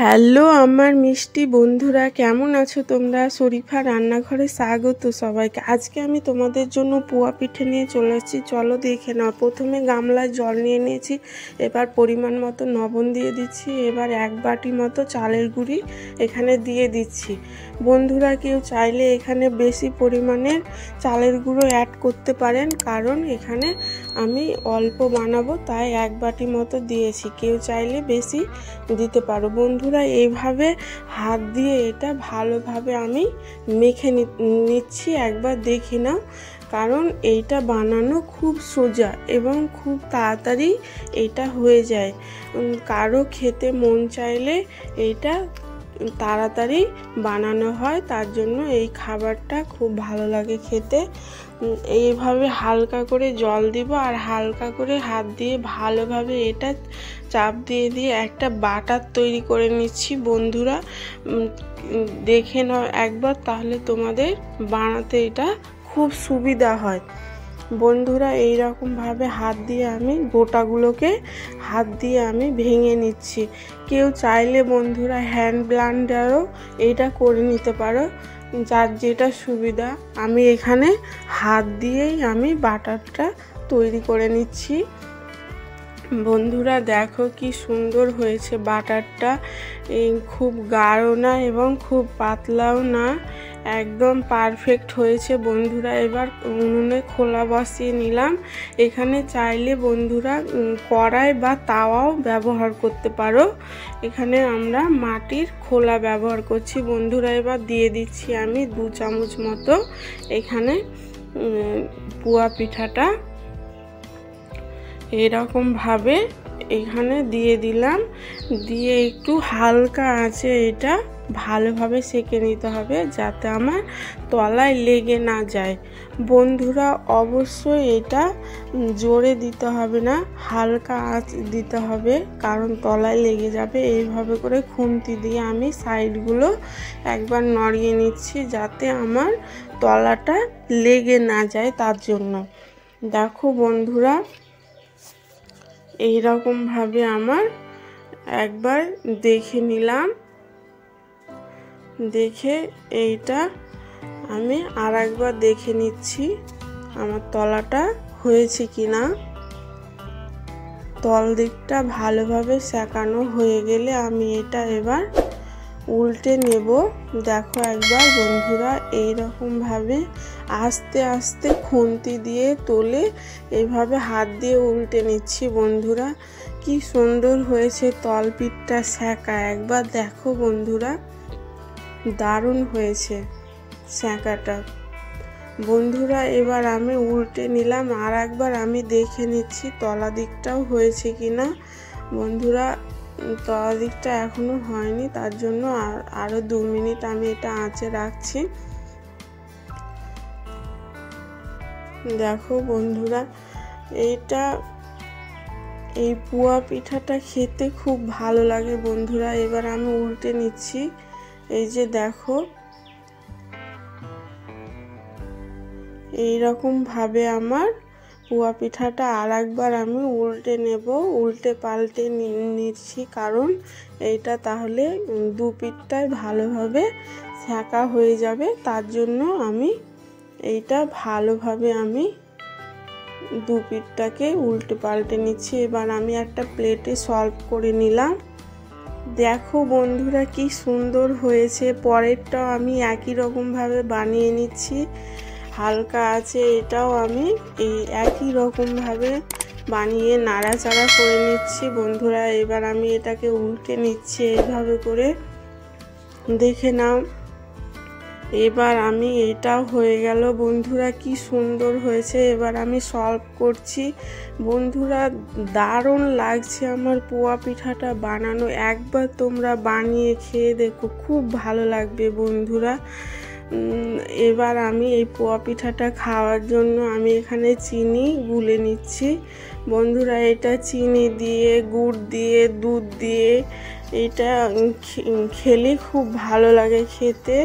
Hello আমার মিষ্টি বন্ধুরা, কেমন আছো তোমরা? শরীফা রান্নাঘরে স্বাগত সবাইকে। আজকে আমি তোমাদের জন্য পোয়া পিঠে নিয়ে চলে এসেছি। চলো দেখে নাও। প্রথমে গামলায় জল নিয়ে নিয়েছি, এবার পরিমাণ মতো লবণ দিয়ে দিচ্ছি, এবার 1 বাটি মতো চালের গুঁড়ি এখানে দিয়ে দিচ্ছি। বন্ধুরা কেউ চাইলে এখানে বেশি পরিমাণের চালের গুঁড়ো অ্যাড করতে পারেন, কারণ এখানে আমি অল্প বানাবো তাই 1 বাটি মতো দিয়েছি। কেউ চাইলে বেশি দিতে পারো। বন্ধুরা এইভাবে হাত দিয়ে এটা ভালোভাবে আমি মেখে নিচ্ছি, একবার দেখে নাও, কারণ এইটা বানানো খুব সোজা এবং খুব তাড়াতাড়ি এটা হয়ে যায়। কারো খেতে মন চাইলে এইটা তাড়াতাড়ি বানানো হয়, তার জন্য এই খাবারটা খুব ভালো লাগে খেতে। এইভাবে হালকা করে জল দিব আর হালকা করে হাত দিয়ে ভালোভাবে এটা চাপ দিয়ে দিয়ে একটা বাটার তৈরি করে নিচ্ছি। বন্ধুরা দেখে নাও একবার, তাহলে তোমাদের বানাতে এটা খুব সুবিধা হয়। বন্ধুরা এইরকমভাবে হাত দিয়ে আমি গোটাগুলোকে হাত দিয়ে আমি ভেঙে নিচ্ছি। কেউ চাইলে বন্ধুরা হ্যান্ড ব্লেন্ডারও এইটা করে নিতে পারো, যার যেটা সুবিধা। আমি এখানে হাত দিয়েই আমি বাটারটা তৈরি করে নিচ্ছি। বন্ধুরা দেখো কি সুন্দর হয়েছে বাটারটা, খুব গাঢ় না এবং খুব পাতলাও না, একদম পারফেক্ট হয়েছে। বন্ধুরা এবার উনুনে খোলা বসিয়ে নিলাম। এখানে চাইলে বন্ধুরা কড়াই বা তাওয়াও ব্যবহার করতে পারো, এখানে আমরা মাটির খোলা ব্যবহার করছি। বন্ধুরা এবার দিয়ে দিচ্ছি আমি 2 চামচ মতো এখানে পোয়া পিঠাটা এরকমভাবে এখানে দিয়ে দিলাম। দিয়ে একটু হালকা আঁচে এটা ভালোভাবে সেঁকে নিতে হবে, যাতে আমার তলায় লেগে না যায়। বন্ধুরা অবশ্যই এটা জোরে দিতে হবে না, হালকা আঁচ দিতে হবে, কারণ তলায় লেগে যাবে। এইভাবে করে খুন্তি দিয়ে আমি সাইডগুলো একবার নড়িয়ে নিচ্ছি, যাতে আমার তলাটা লেগে না যায়, তার জন্য। দেখো বন্ধুরা এইরকমভাবে আমার একবার দেখে নিলাম, দেখে এইটা আমি আর একবার দেখে নিচ্ছি আমার তলাটা হয়েছে কিনা। তল দিকটা ভালোভাবে সেঁকানো হয়ে গেলে আমি এটা এবার উল্টে নেব। দেখো একবার বন্ধুরা এইরকমভাবে আস্তে আস্তে খুন্তি দিয়ে তোলে এইভাবে হাত দিয়ে উল্টে নিচ্ছি। বন্ধুরা কি সুন্দর হয়েছে তলপিঠটা সেঁকা, একবার দেখো বন্ধুরা, দারুণ হয়েছে সেঁকাটা। বন্ধুরা এবার আমি উল্টে নিলাম, আর একবার আমি দেখে নিচ্ছি তলা দিকটাও হয়েছে কিনা। বন্ধুরা তলা দিকটা এখনো হয়নি, তার জন্য আরো 2 মিনিট আমি এটা আঁচে রাখছি। দেখো বন্ধুরা এই পোয়া পিঠাটা খেতে খুব ভালো লাগে। বন্ধুরা এবার আমি উল্টে নিচ্ছি। এই যে দেখো এইরকম ভাবে আমার পোয়া পিঠাটা আর একবার আমি উল্টে নেব, উল্টে পাল্টে নিচ্ছি, কারণ এইটা তাহলে 2 পিঠটাই ভালোভাবে সেঁকা হয়ে যাবে, তার জন্য আমি এইটা ভালোভাবে আমি 2 পিঠটাকে উল্টে পাল্টে নিচ্ছি। এবার আমি একটা প্লেটে সলভ করে নিলাম। দেখো বন্ধুরা কি সুন্দর হয়েছে। পরেরটাও আমি একই রকমভাবে বানিয়ে নিচ্ছি, হালকা আছে। এটাও আমি এই একই রকমভাবে বানিয়ে নাড়াচাড়া করে নিচ্ছি। বন্ধুরা এবার আমি এটাকে উল্টে নিচ্ছি এইভাবে করে, দেখে নাও। এবার আমি এটাও হয়ে গেল। বন্ধুরা কি সুন্দর হয়েছে। এবার আমি সলভ করছি। বন্ধুরা দারুণ লাগছে আমার পোয়া পিঠাটা বানানো, একবার তোমরা বানিয়ে খেয়ে দেখো, খুব ভালো লাগবে বন্ধুরা। এবার আমি এই পোয়া পিঠাটা খাওয়ার জন্য আমি এখানে চিনি গুলে নিচ্ছি। বন্ধুরা এটা চিনি দিয়ে, গুড় দিয়ে, দুধ দিয়ে এটা খেলে খুব ভালো লাগে খেতে।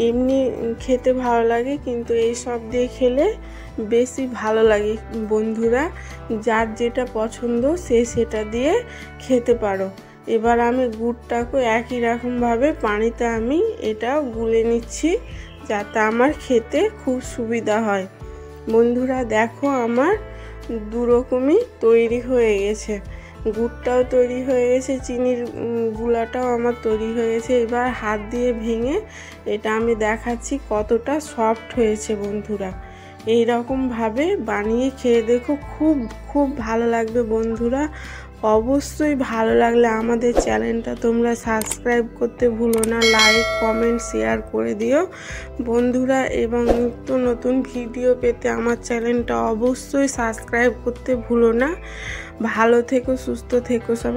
এমনি খেতে ভালো লাগে, কিন্তু এই সব দিয়ে খেলে বেশি ভালো লাগে। বন্ধুরা যার যেটা পছন্দ সে সেটা দিয়ে খেতে পারো। এবার আমি গুড়টাকে একই রকমভাবে পানিতে আমি এটাও গুলে নিচ্ছি, যাতে আমার খেতে খুব সুবিধা হয়। বন্ধুরা দেখো আমার দুরকমই তৈরি হয়ে গেছে, গুড়টাও তৈরি হয়ে গেছে, চিনির গুলাটাও আমার তৈরি হয়ে গেছে। এবার হাত দিয়ে ভেঙে এটা আমি দেখাচ্ছি কতটা সফট হয়েছে। বন্ধুরা এই রকমভাবে বানিয়ে খেয়ে দেখো, খুব খুব ভালো লাগবে। বন্ধুরা অবশ্যই ভালো লাগলে আমাদের চ্যানেলটা তোমরা সাবস্ক্রাইব করতে ভুলো না, লাইক কমেন্ট শেয়ার করে দিও বন্ধুরা। এবং নিত্য নতুন ভিডিও পেতে আমার চ্যানেলটা অবশ্যই সাবস্ক্রাইব করতে ভুলো না। ভালো থেকো, সুস্থ থেকো সবাই।